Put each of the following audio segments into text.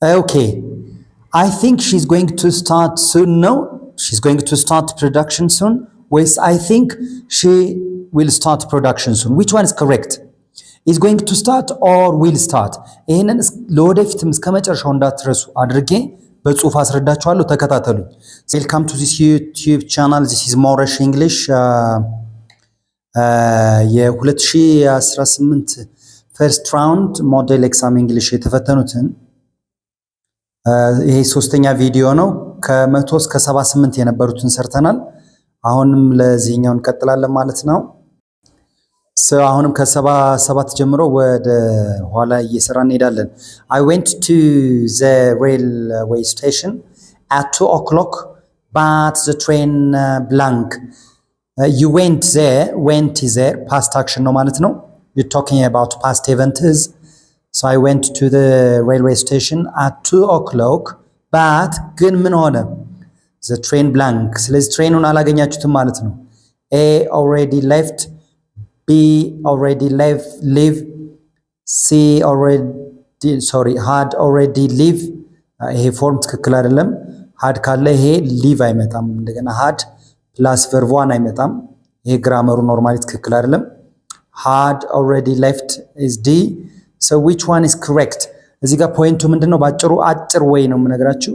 Okay. I think she's going to start soon. No, she's going to start production soon. Yes, I think she will start production soon. Which one is correct? Is going to start or will start? ይሄንን ለወደፊትም እስከመጨረሻው እንዳትረሱ አድርጌ በጽሁፍ አስረዳችኋለሁ። ተከታተሉኝ። Welcome to this YouTube channel. This is Moresh English. የ2018 first round model exam English የተፈተኑትን ይሄ ሶስተኛ ቪዲዮ ነው። ከ100 እስከ 78 የነበሩትን ሰርተናል። አሁንም ለዚህኛው እንቀጥላለን ማለት ነው። አሁንም ከ77 ጀምሮ ወደ ኋላ እየሰራን እንሄዳለን። I went to the railway station at 2 o'clock but the train blank. You went is there past action ነው ማለት ነው. You're talking about past events. So I went to the railway station at 2 o'clock but ግን ምን ሆነ? The train blank. ስለዚህ ትሬኑን አላገኛችሁትም ማለት ነው። A already left, B already leave, C had already leave. ይሄ ፎርም ትክክል አይደለም። had ካለ ይሄ leave አይመጣም። እንደገና had plus verb one አይመጣም። ይሄ ግራመሩ ኖርማሊ ትክክል አይደለም። had already left is D. So which one is correct? እዚህ ጋር ፖይንቱ ምንድነው? ባጭሩ አጭር ወይ ነው የምነግራችሁ።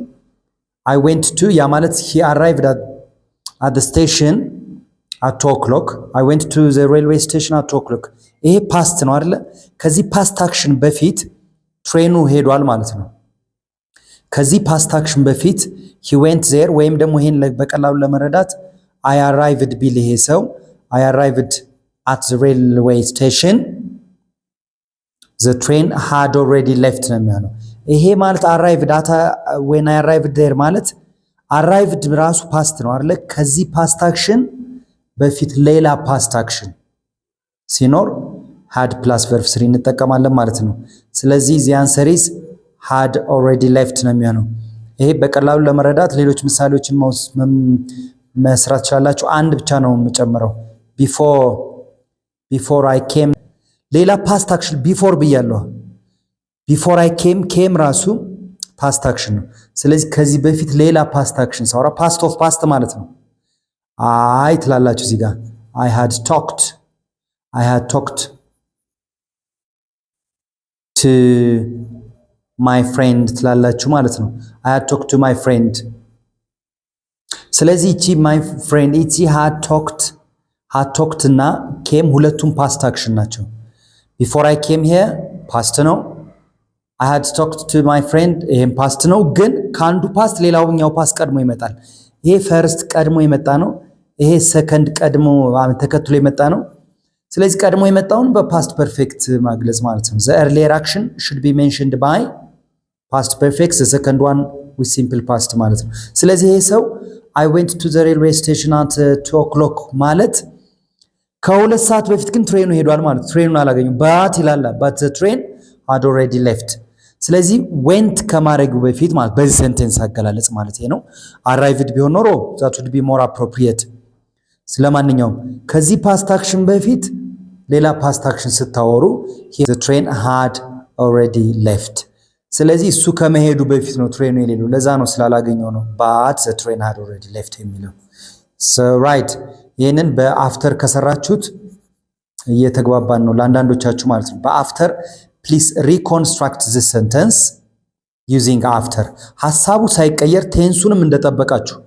I went to ያ ማለት he arrived at the station at 2 o'clock. I went to the railway station at 2 o'clock. ይሄ ፓስት ነው አይደለ? ከዚህ ፓስት አክሽን በፊት ትሬኑ ሄዷል ማለት ነው። ከዚህ ፓስት አክሽን በፊት he went there ወይም ደግሞ ይሄን በቀላሉ ለመረዳት I arrived ቢል ይሄ ሰው I arrived at the railway station. The train had already left ነው የሚሆነው። ይሄ ማለት arrived at when I arrived there ማለት arrived ራሱ ፓስት ነው አይደለ? ከዚህ ፓስት አክሽን በፊት ሌላ ፓስት አክሽን ሲኖር had plus verb 3 እንጠቀማለን ማለት ነው። ስለዚህ the answer is had already left ነው የሚሆነው። ይሄ በቀላሉ ለመረዳት ሌሎች ምሳሌዎችን መስራት ይችላልላችሁ። አንድ ብቻ ነው የምጨምረው before I came ሌላ ፓስት አክሽን ቢፎር ብያለሁ። ቢፎር አይ ኬም ራሱ ፓስት አክሽን ነው። ስለዚህ ከዚህ በፊት ሌላ ፓስት አክሽን ሳውራ ፓስት ኦፍ ፓስት ማለት ነው። አይ ትላላችሁ እዚህ ጋር I had talked to my friend ትላላችሁ ማለት ነው። I had talked to my friend። ስለዚህ እቺ my friend እቺ had talked እና came ሁለቱም ፓስት አክሽን ናቸው። Before I came here past ነው። I had talked to my friend ይሄም ፓስት ነው። ግን ከአንዱ ፓስት ሌላውኛው ፓስት ቀድሞ ይመጣል። ይሄ ፈርስት ቀድሞ የመጣ ነው። ይሄ ሰከንድ ቀድሞ ተከትሎ የመጣ ነው። ስለዚህ ቀድሞ የመጣውን በፓስት ፐርፌክት ማግለጽ ማለት ነው። The earlier action should be mentioned by past perfect, the second one with simple past ማለት ነው። ስለዚህ ይሄ ሰው I went to the railway station at 2 o'clock ማለት ከሁለት ሰዓት በፊት ግን ትሬኑ ሄዷል ማለት ነው። ትሬኑን አላገኙም but ይላል but the train had already left። ስለዚህ went ከማድረጉ በፊት ማለት በዚህ ሴንቴንስ አገላለጽ ማለት ነው። arrived ቢሆን ኖሮ that would be more appropriate። ስለማንኛውም ከዚህ ፓስት አክሽን በፊት ሌላ ፓስት አክሽን ስታወሩ the train had already left። ስለዚህ እሱ ከመሄዱ በፊት ነው ትሬኑ የሌለው። ለዛ ነው ስላላገኘው ነው but the train had already left የሚለው። so right ይሄንን በአፍተር ከሰራችሁት እየተግባባን ነው ለአንዳንዶቻችሁ ማለት ነው። በአፍተር please reconstruct this sentence using after። ሐሳቡ ሳይቀየር ቴንሱንም እንደጠበቃችሁ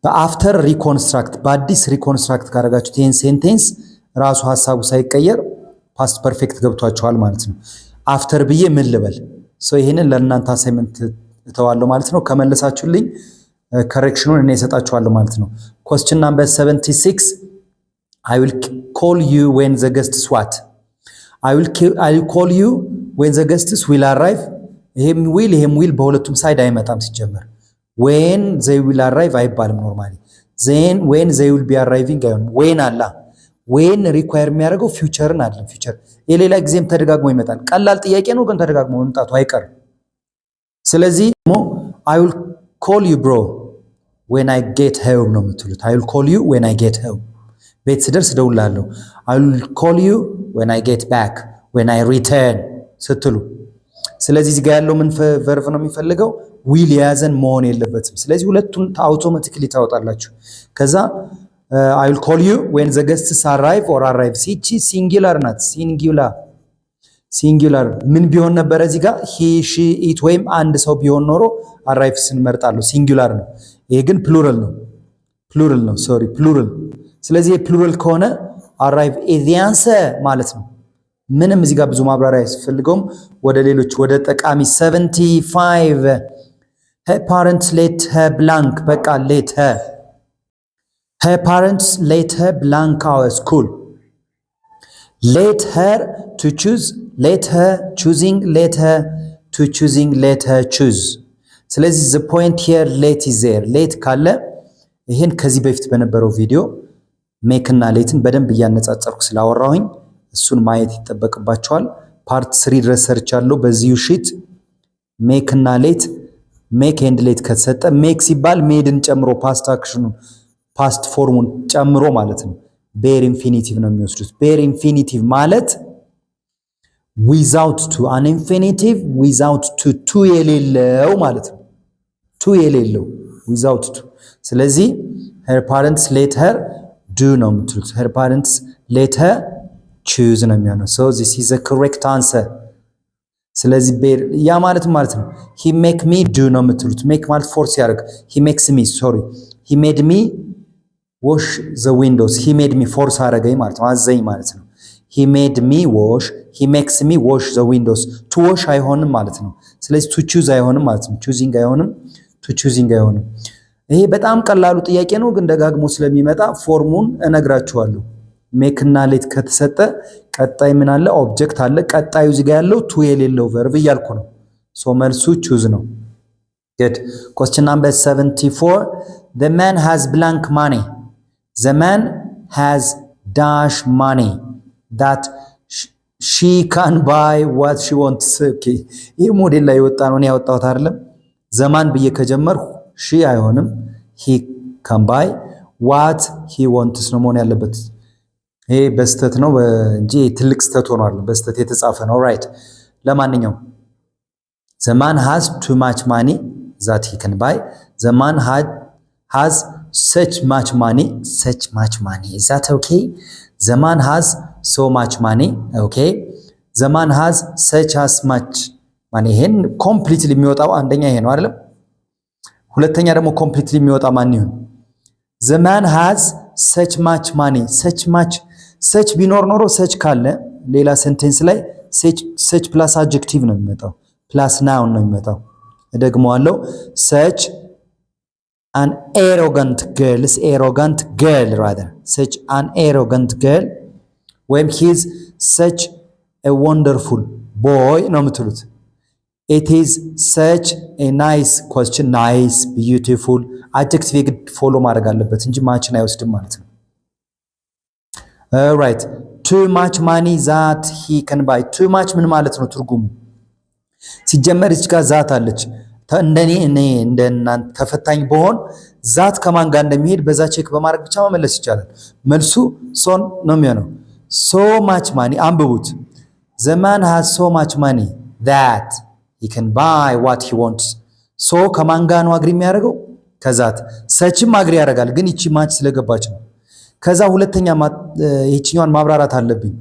በአፍተር ሪኮንስትራክት በአዲስ ሪኮንስትራክት ካደረጋችሁ ቴንስ ሴንቴንስ ራሱ ሐሳቡ ሳይቀየር ፓስት ፐርፌክት ገብቷችኋል ማለት ነው። አፍተር ብዬ ምን ልበል? ይሄንን ለእናንተ አሳይመንት እተዋለሁ ማለት ነው። ከመለሳችሁልኝ correctionን እኔ እሰጣችኋለሁ ማለት ነው። question number 76 I will call you when the guests what? I will call you when the guests will arrive. ይሄም will በሁለቱም ሳይድ አይመጣም ሲጀመር። when they will arrive አይባልም ኖርማሊ። then when they will be arriving አይሆንም። when አላ when require የሚያደርገው ፊውቸርን አይደለም። ፊውቸር የሌላ ጊዜም ተደጋግሞ ይመጣል። ቀላል ጥያቄ ነው ግን ተደጋግሞ መምጣቱ አይቀርም። ስለዚህ I will call you bro when I get home ነው የምትሉት። I will call you when I get home ቤት ስደርስ እደውልልሃለሁ። I will call you when I get back when I return ስትሉ ስለዚህ እዚህ ጋር ያለው ምን ቨርብ ነው የሚፈልገው? ዊል የያዘን መሆን የለበትም። ስለዚህ ሁለቱን አውቶማቲክሊ ታወጣላችሁ። ከዛ I will call you when the guests arrive or arrive። ሲቺ ሲንጉላር ናት። ሲንጉላር ምን ቢሆን ነበር እዚህ ጋር he she it ወይም አንድ ሰው ቢሆን ኖሮ arrive ስንመርጣለሁ ሲንጉላር ነው። ይሄ ግን ፕሉራል ነው። ፕሉራል። ስለዚህ ፕሉራል ከሆነ arrive is the answer ማለት ነው። ምንም እዚህ ጋር ብዙ ማብራሪያ ያስፈልገውም። ወደ ሌሎች ወደ ጠቃሚ 75 her parents let her blank በቃ let her parents let her blank our school let her to choose let her choosing let her to choosing let her choose ስለዚህ the point here let is there let ካለ ይሄን ከዚህ በፊት በነበረው ቪዲዮ make እና letን በደንብ እያነጻጸርኩ ስላወራሁኝ እሱን ማየት ይተበቅባቸዋል። ፓርት 3 ድረስ ሰርቻለሁ በዚሁ ሺት make እና let make and let ከተሰጠ make ሲባል ሜድን ጨምሮ ፓስት አክሽኑን ፓስት ፎርሙን ጨምሮ ማለት ነው። ቤር ኢንፊኒቲቭ ነው የሚወስዱት። ቤር ኢንፊኒቲቭ ማለት without to an infinitive without to የሌለው ማለት ነው። to የሌለው without to ስለዚህ her parents let her do ነው የምትሉት። her parents let her choose ነው የሚሆነው። so this is the correct answer። ስለዚህ ቤር ያ ማለት ነው he make me do ነው የምትሉት። make ማለት ፎርስ ያደርግ he makes me he made me wash the windows he made me ፎርስ አደረገኝ ማለት ነው። አዘኝ ማለት ነው። he made me wash he makes me wash the windows to wash አይሆንም ማለት ነው። ስለዚህ to choose አይሆንም ማለት ነው። choosing አይሆንም to choosing አይሆንም። ይሄ በጣም ቀላሉ ጥያቄ ነው፣ ግን ደጋግሞ ስለሚመጣ ፎርሙን እነግራችኋለሁ። make እና let ከተሰጠ ቀጣይ ምን አለ? ኦብጀክት አለ። ቀጣዩ እዚህ ጋር ያለው to የሌለው ቨርብ እያልኩ ነው። ሶ መልሱ choose ነው። good question number 74 the man has blank money the man has dash money that she can buy what she wants okay ይሄ ሞዴል ላይ ወጣ ነው ያወጣሁት አይደለም። ዘማን ብዬ ከጀመርኩ she አይሆንም he can buy what he wants ነው መሆን ያለበት። ይሄ በስተት ነው እንጂ ትልቅ ስተት ሆኗል። በስተት የተጻፈ ነው ራይት። ለማንኛውም the man has too much money that he can buy the man has such much money is that okay the man has so much money okay the man has such as much money ይሄን ኮምፕሊትሊ የሚወጣው አንደኛ ይሄ ነው አይደለም። ሁለተኛ ደግሞ ኮምፕሊትሊ የሚወጣው ማን ይሁን? the man has such much money such ቢኖር ኖሮ such ካለ ሌላ ሴንቴንስ ላይ such ፕላስ አድጀክቲቭ ነው የሚመጣው ፕላስ ናውን ነው የሚመጣው። እደግመዋለሁ such an arrogant girl rather such an arrogant girl ወይም he is such a wonderful boy ነው የምትሉት። it is such a nice question nice beautiful adjective የግድ ፎሎ ማድረግ አለበት እንጂ ማችን አይወስድም ማለት ነው። right too much money that he can buy too much ምን ማለት ነው ትርጉሙ? ሲጀመር እዚህ ጋር ዛት አለች። እንደኔ እንደናንተ ተፈታኝ በሆን ዛት ከማን ጋር እንደሚሄድ በዛ ቼክ በማድረግ ብቻ መመለስ ይቻላል። መልሱ ሶን ነው የሚሆነው። so much money አንብቡት። the man has so much money that he can buy what he wants so ከማን ጋር ነው አግሪ የሚያደርገው? ከዛት ሰችም አግሪ ያደርጋል፣ ግን እቺ ማች ስለገባች ነው። ከዛ ሁለተኛ ይቺኛውን ማብራራት አለብኝ።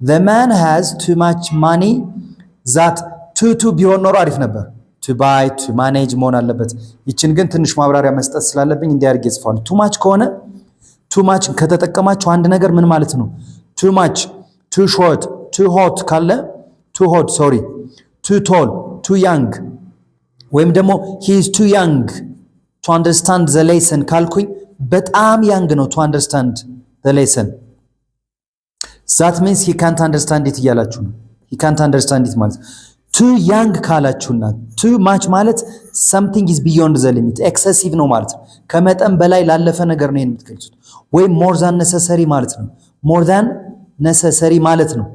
the man has too much money that to ቢሆን ኖሮ አሪፍ ነበር። to buy to manage መሆን አለበት። ይችን ግን ትንሽ ማብራሪያ መስጠት ስላለብኝ እንዲያርግ ይጽፋል። too much ከሆነ too much ከተጠቀማችሁ አንድ ነገር ምን ማለት ነው? too much too short too hot ካለ too hot sorry too tall too young ወይም ደግሞ he is too young to understand the lesson ካልኩኝ በጣም young ነው to understand the lesson that means he can't understand it እያላችሁ ነው። he can't understand it ማለት too young ካላችሁና too much ማለት something is beyond the limit excessive ነው ማለት ነው። ከመጠን በላይ ላለፈ ነገር ነው የምትገልጹት። ወይ more than necessary ማለት ነው። more than necessary ማለት ነው።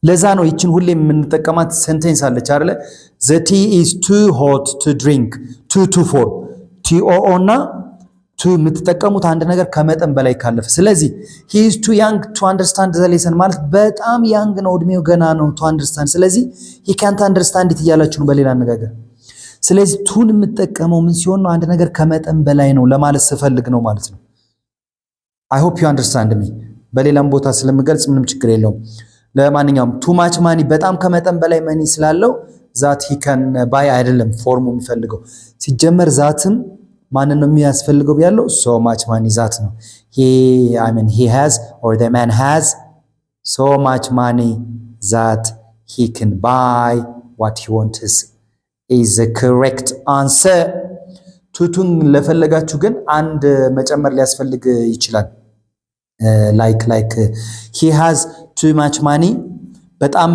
ለዛ ነው ይችን ሁሌ የምንጠቀማት ሴንቴንስ አለች አይደለ? the tea is too hot to drink too for too እና ቱ የምትጠቀሙት አንድ ነገር ከመጠን በላይ ካለፈ። ስለዚህ he is too young to understand the lesson ማለት በጣም ያንግ ነው፣ እድሜው ገና ነው to understand። ስለዚህ he can't understand it እያላችሁ ነው በሌላ አነጋገር። ስለዚህ ቱን የምትጠቀመው ምን ሲሆን ነው? አንድ ነገር ከመጠን በላይ ነው ለማለት ስፈልግ ነው ማለት ነው። I hope you understand me። በሌላም ቦታ ስለምገልጽ ምንም ችግር የለውም። ለማንኛውም too much money በጣም ከመጠን በላይ መኒ ስላለው that he can buy አይደለም ፎርሙ የሚፈልገው። ሲጀመር ዛትም ማንን ነው የሚያስፈልገው ያለው? so much money ዛት ነው። he has or the man has so much money that he can buy what he wants is the correct answer። ቱቱን ለፈለጋችሁ ግን አንድ መጨመር ሊያስፈልግ ይችላል። like he has too much money በጣም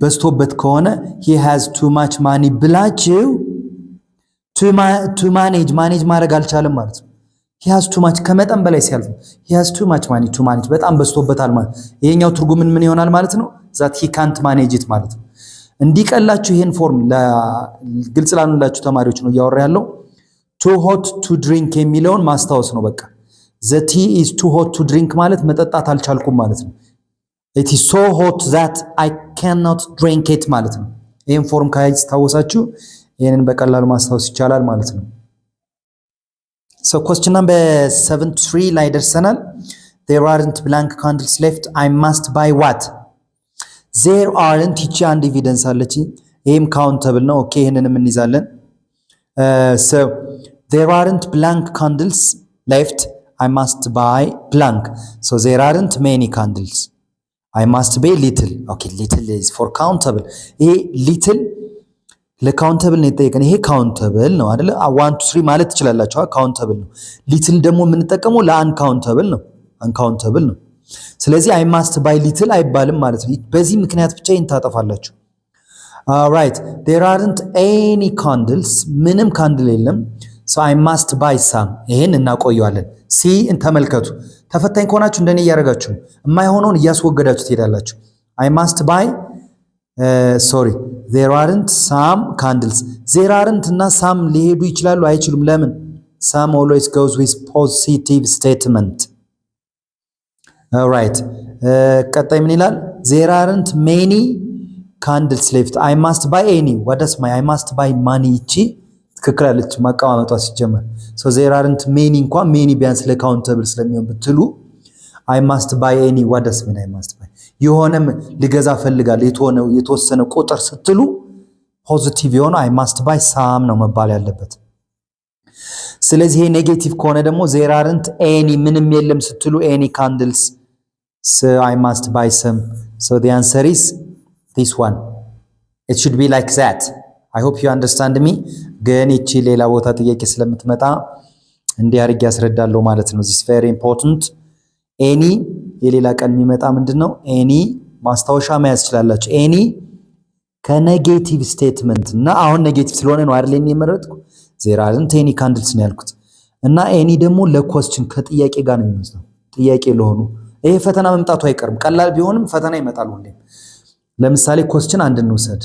በዝቶበት ከሆነ he has too much money ብላችሁ to manage ማድረግ አልቻለም ማለት ነው። he has too much ከመጠን በላይ ሲያልፍ he has too much money to manage በጣም በዝቶበታል ማለት ይሄኛው ትርጉም ምን ይሆናል ማለት ነው? that he can't manage it ማለት ነው። እንዲቀላችሁ ይሄን ፎርም ግልጽ ላሉላችሁ ተማሪዎች ነው እያወራ ያለው። too hot to drink የሚለውን ማስታወስ ነው በቃ። the tea is too hot to drink ማለት መጠጣት አልቻልኩም ማለት ነው። it is so hot that I cannot drink it ማለት ነው። ይሄን ፎርም ካይታወሳችሁ ይሄንን በቀላሉ ማስታወስ ይቻላል ማለት ነው። so question number 73 ላይ ደርሰናል። there aren't blank candles left I must buy what? there aren't ይቺ አንድ ኤቪደንስ አለች። ይሄም ካውንተብል ነው። ኦኬ ይሄንንም እንይዛለን። so there aren't blank candles left I must buy blank. so there aren't many candles I must buy little. okay little is for countable. ይሄ little ለካውንተብል ነው የተጠየቀን። ይሄ ካውንተብል ነው አይደለ? 1 2 3 ማለት ትችላላችሁ። ካውንተብል ነው። little ደግሞ የምንጠቀመው ለአንካውንተብል ነው። አንካውንተብል ነው። ስለዚህ I must buy little አይባልም ማለት ነው። በዚህ ምክንያት ብቻ ታጠፋላችሁ። right there aren't any candles ምንም ካንድል የለም። so I must buy some ይሄን እናቆየዋለን። ሲ ተመልከቱ። ተፈታኝ ከሆናችሁ እንደኔ እያደረጋችሁ የማይሆነውን እያስወገዳችሁ ትሄዳላችሁ። I must buy sorry there aren't some candles there aren't እና some ሊሄዱ ይችላሉ አይችሉም? ለምን? some always goes with positive statement. all right ቀጣይ ምን ይላል? there aren't many candles left I must buy any what does my I must buy money ይቺ ትክክል አለች ማቀማመጧ ሲጀመር። so there aren't many እንኳን many ቢያንስ ለካውንተብል ስለሚሆን ብትሉ I must buy any what does mean I must buy የሆነም ልገዛ ፈልጋለሁ የተወሰነ ቁጥር ስትሉ ፖዚቲቭ የሆነ I must buy some ነው መባል ያለበት። ስለዚህ ይሄ ኔጌቲቭ ከሆነ ደግሞ there aren't any ምንም የለም ስትሉ any candles so I must buy some. so the answer is this one. it should be like that. I hope you understand me. ግን እቺ ሌላ ቦታ ጥያቄ ስለምትመጣ እንዲህ አድርጌ ያስረዳለሁ ማለት ነው። this very important. any የሌላ ቀን የሚመጣ ምንድነው? any ማስታወሻ መያዝ ይችላልላችሁ። any ከኔጌቲቭ ስቴትመንት እና አሁን ኔጌቲቭ ስለሆነ ነው አይደል የመረጥኩ። there aren't any candles ነው ያልኩት። እና any ደግሞ ለኮስችን ከጥያቄ ጋር ነው የሚመስለው። ጥያቄ ለሆኑ ይሄ ፈተና መምጣቱ አይቀርም። ቀላል ቢሆንም ፈተና ይመጣል ሁሌ። ለምሳሌ ኮስችን አንድ እንውሰድ።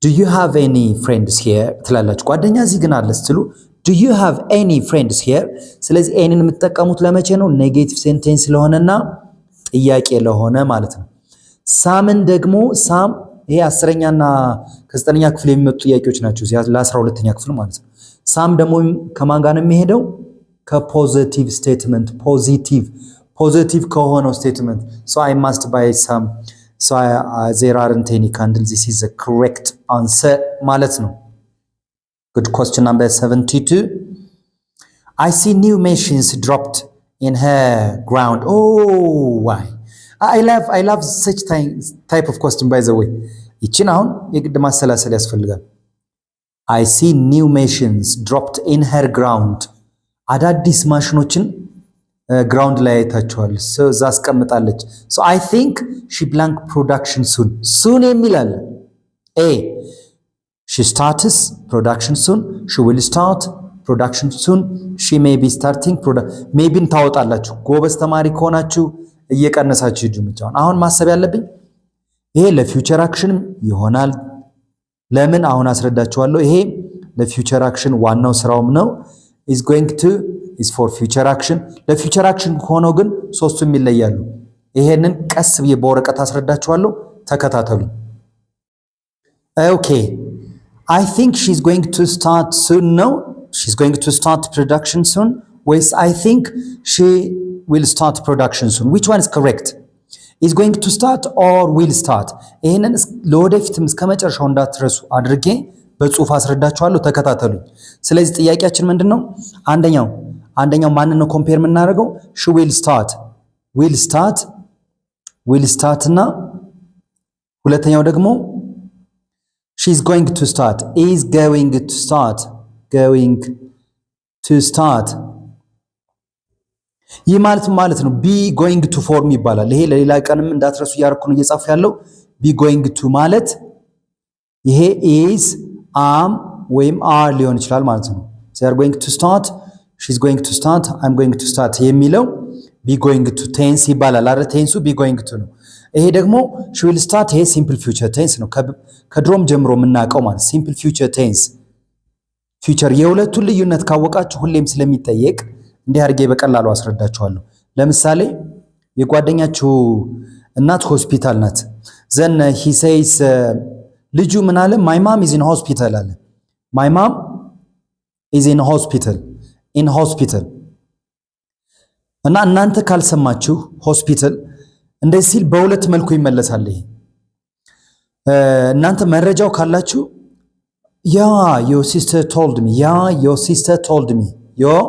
do you have any friends here ትላላችሁ። ጓደኛ እዚህ ግን አለ ስትሉ do you have any friends here? ስለዚህ ኤኒን የምትጠቀሙት ለመቼ ነው? ኔጌቲቭ ሴንቴንስ ስለሆነና ጥያቄ ለሆነ ማለት ነው። ሳምን ደግሞ ሳም ይሄ 10ኛና ከ9ኛ ክፍል የሚመጡ ጥያቄዎች ናቸው ለ12ኛ ክፍል ማለት ነው። ሳም ደግሞ ከማን ጋር ነው የሚሄደው? ከፖዚቲቭ ስቴትመንት ፖዚቲቭ ከሆነው ስቴትመንት so I must buy some so there aren't any candles this is the correct answer ማለት ነው። good question number 72. I see new machines dropped in her ground. oh why I love such type of question by the way. ይችን አሁን የግድ ማሰላሰል ያስፈልጋል። I see new machines dropped in her ground. አዳዲስ ማሽኖችን ግራውንድ ላይ አይታችኋል። እዛ አስቀምጣለች። so I think she blank production soon የሚላል a she starts production soon she will start production soon she may be starting maybe ታወጣላችሁ። ጎበዝ ተማሪ ከሆናችሁ እየቀነሳችሁ ሂዱ። አሁን ማሰብ ያለብኝ ይሄ ለፊውቸር አክሽን ይሆናል። ለምን አሁን አስረዳችኋለሁ። ይሄ ለፊውቸር አክሽን ዋናው ስራውም ነው is going to is for future action ለfuture action ሆነው ግን ሶስቱም ይለያሉ ይሄንን ቀስ ብዬ በወረቀት አስረዳችኋለሁ ተከታተሉ okay I think she's going to start soon no she's going to start production soon whereas I think she will start production soon which one is correct is going to start or will start ይሄንን ለወደፊትም እስከመጨረሻው እንዳትረሱ አድርጌ በጽሁፍ አስረዳችኋለሁ ተከታተሉኝ ስለዚህ ጥያቄያችን ምንድነው አንደኛው ማንን ነው ኮምፔር የምናደርገው she will start እና ሁለተኛው ደግሞ she's going to start is going to start ይህ ማለት ነው be going to form ይባላል ይሄ ለሌላ ቀንም እንዳትረሱ ያርኩ ነው እየጻፉ ያለው be going to ማለት ይሄ is am ወይም are ሊሆን ይችላል ማለት ነው they are going to start she's going to start I'm going to start የሚለው be going to tense ይባላል አይደል tense be going to ነው ይሄ ደግሞ she will start ይሄ simple future tense ነው ከድሮም ጀምሮ የምናውቀው ማለት simple future tense future የሁለቱን ልዩነት ካወቃችሁ ሁሌም ስለሚጠየቅ እንዲህ አድርጌ በቀላሉ አስረዳችኋለሁ ለምሳሌ የጓደኛችሁ እናት ሆስፒታል ናት then he says ልጁ ምን አለ my mom is in hospital አለ my mom is in hospital እና እናንተ ካልሰማችሁ ሆስፒታል እንደዚህ ሲል በሁለት መልኩ ይመለሳል ይሄ እናንተ መረጃው ካላችሁ your sister told me your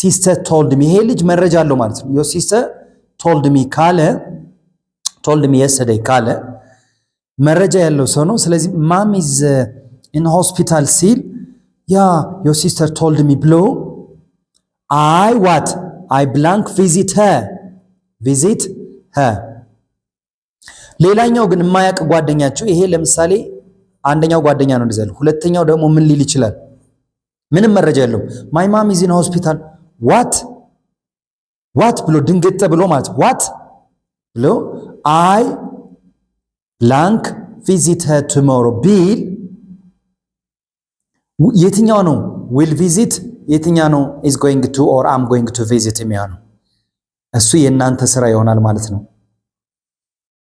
sister told me ይሄ ልጅ መረጃ አለው ማለት ነው your sister told me yesterday ካለ መረጃ ያለው ሰው ነው ስለዚህ mom is in hospital ሲል your sister told me ብሎ I blank visit her ሌላኛው ግን የማያውቅ ጓደኛችሁ ይሄ ለምሳሌ አንደኛው ጓደኛ ነው እንደዚህ ሁለተኛው ደግሞ ምን ሊል ይችላል ምንም መረጃ የለው my mom is in hospital what ብሎ ድንገት ብሎ ማለት what ብሎ I blank visit her tomorrow ቢል የትኛው ነው will visit የትኛው ነው is going to or I'm going to visit የሚሆነው እሱ የእናንተ ስራ ይሆናል ማለት ነው